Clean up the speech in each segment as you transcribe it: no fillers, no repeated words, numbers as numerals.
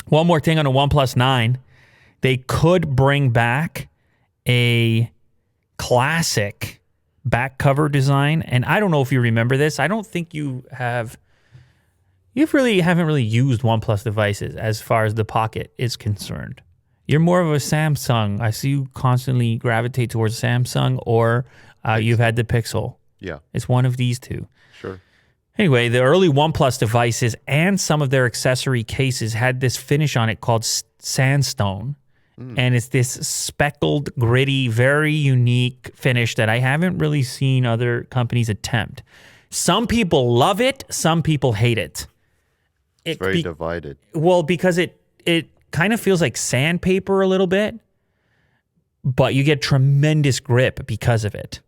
One more thing on a OnePlus 9. They could bring back a classic back cover design. And I don't know if you remember this. I don't think you have. You haven't really used OnePlus devices as far as the Pocket is concerned. You're more of a Samsung. I see you constantly gravitate towards Samsung, or you've had the Pixel. Yeah. It's one of these two. Sure. Anyway, the early OnePlus devices and some of their accessory cases had this finish on it called Sandstone. And it's this speckled, gritty, very unique finish that I haven't really seen other companies attempt. Some people love it. Some people hate it. It's very divided. Well, because it kind of feels like sandpaper a little bit, but you get tremendous grip because of it.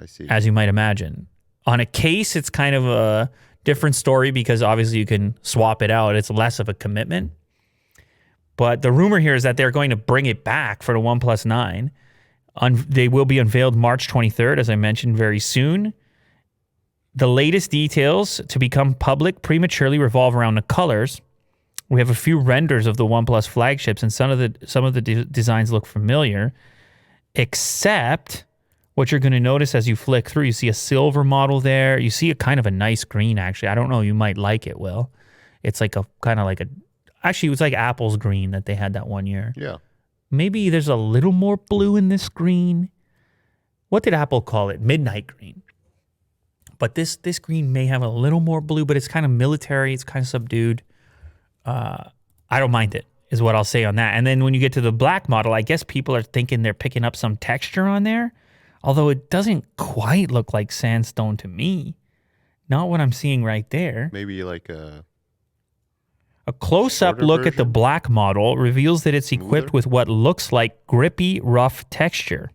I see. As you might imagine. On a case, it's kind of a different story because obviously you can swap it out. It's less of a commitment. But the rumor here is that they're going to bring it back for the OnePlus 9. They will be unveiled March 23rd, as I mentioned, very soon. The latest details to become public prematurely revolve around the colors. We have a few renders of the OnePlus flagships, and some of the designs look familiar, except what you're going to notice as you flick through, you see a silver model there. You see a kind of a nice green, actually. I don't know. You might like it, Will. It's like a kind of like a... Actually, it was like Apple's green that they had that one year. Yeah. Maybe there's a little more blue in this green. What did Apple call it? Midnight green. But this green may have a little more blue, but it's kind of military. It's kind of subdued. I don't mind it, is what I'll say on that. And then when you get to the black model, I guess people are thinking they're picking up some texture on there, although it doesn't quite look like sandstone to me. Not what I'm seeing right there. Maybe like a close-up look at the black model reveals that it's equipped with what looks like grippy, rough texture.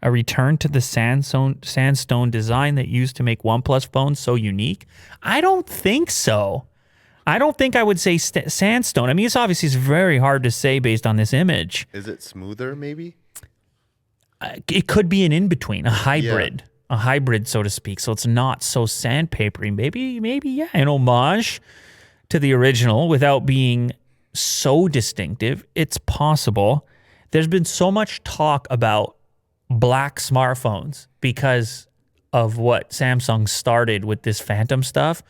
A return to the sandstone design that used to make OnePlus phones so unique? I don't think so. I don't think I would say sandstone. I mean, it's very hard to say based on this image. Is it smoother, maybe? It could be an in-between, a hybrid. Yeah. A hybrid, so to speak. So it's not so sandpapery. Maybe, yeah, an homage to the original without being so distinctive. It's possible. There's been so much talk about black smartphones because of what Samsung started with this Phantom stuff.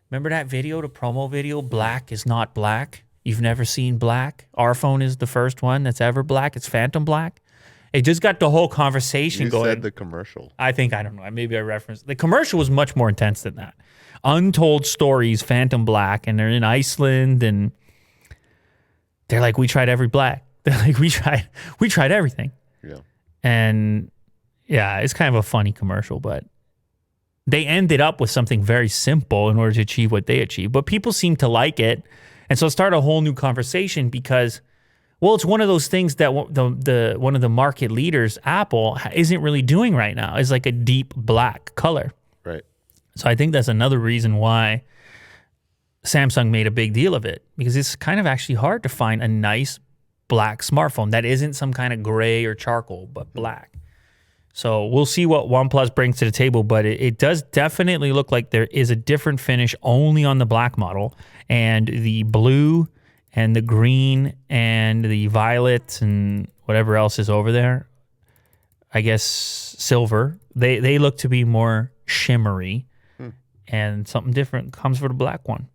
Remember that video, the promo video? Black is not black. You've never seen black. Our phone is the first one that's ever black. It's Phantom black. It just got the whole conversation going. You said the commercial. I don't know. Maybe I referenced. The commercial was much more intense than that. Untold stories, Phantom black, and they're in Iceland, and they're like, we tried every black. They're like, we tried everything. Yeah. And yeah, it's kind of a funny commercial, but they ended up with something very simple in order to achieve what they achieved. But people seem to like it. And so it started a whole new conversation because, well, it's one of those things that one of the market leaders, Apple, isn't really doing right now. It's like a deep black color. Right. So I think that's another reason why Samsung made a big deal of it, because it's kind of actually hard to find a nice black smartphone that isn't some kind of gray or charcoal, but black. So we'll see what OnePlus brings to the table, but it does definitely look like there is a different finish only on the black model, and the blue and the green and the violet and whatever else is over there, I guess silver, they look to be more shimmery, and something different comes for the black one.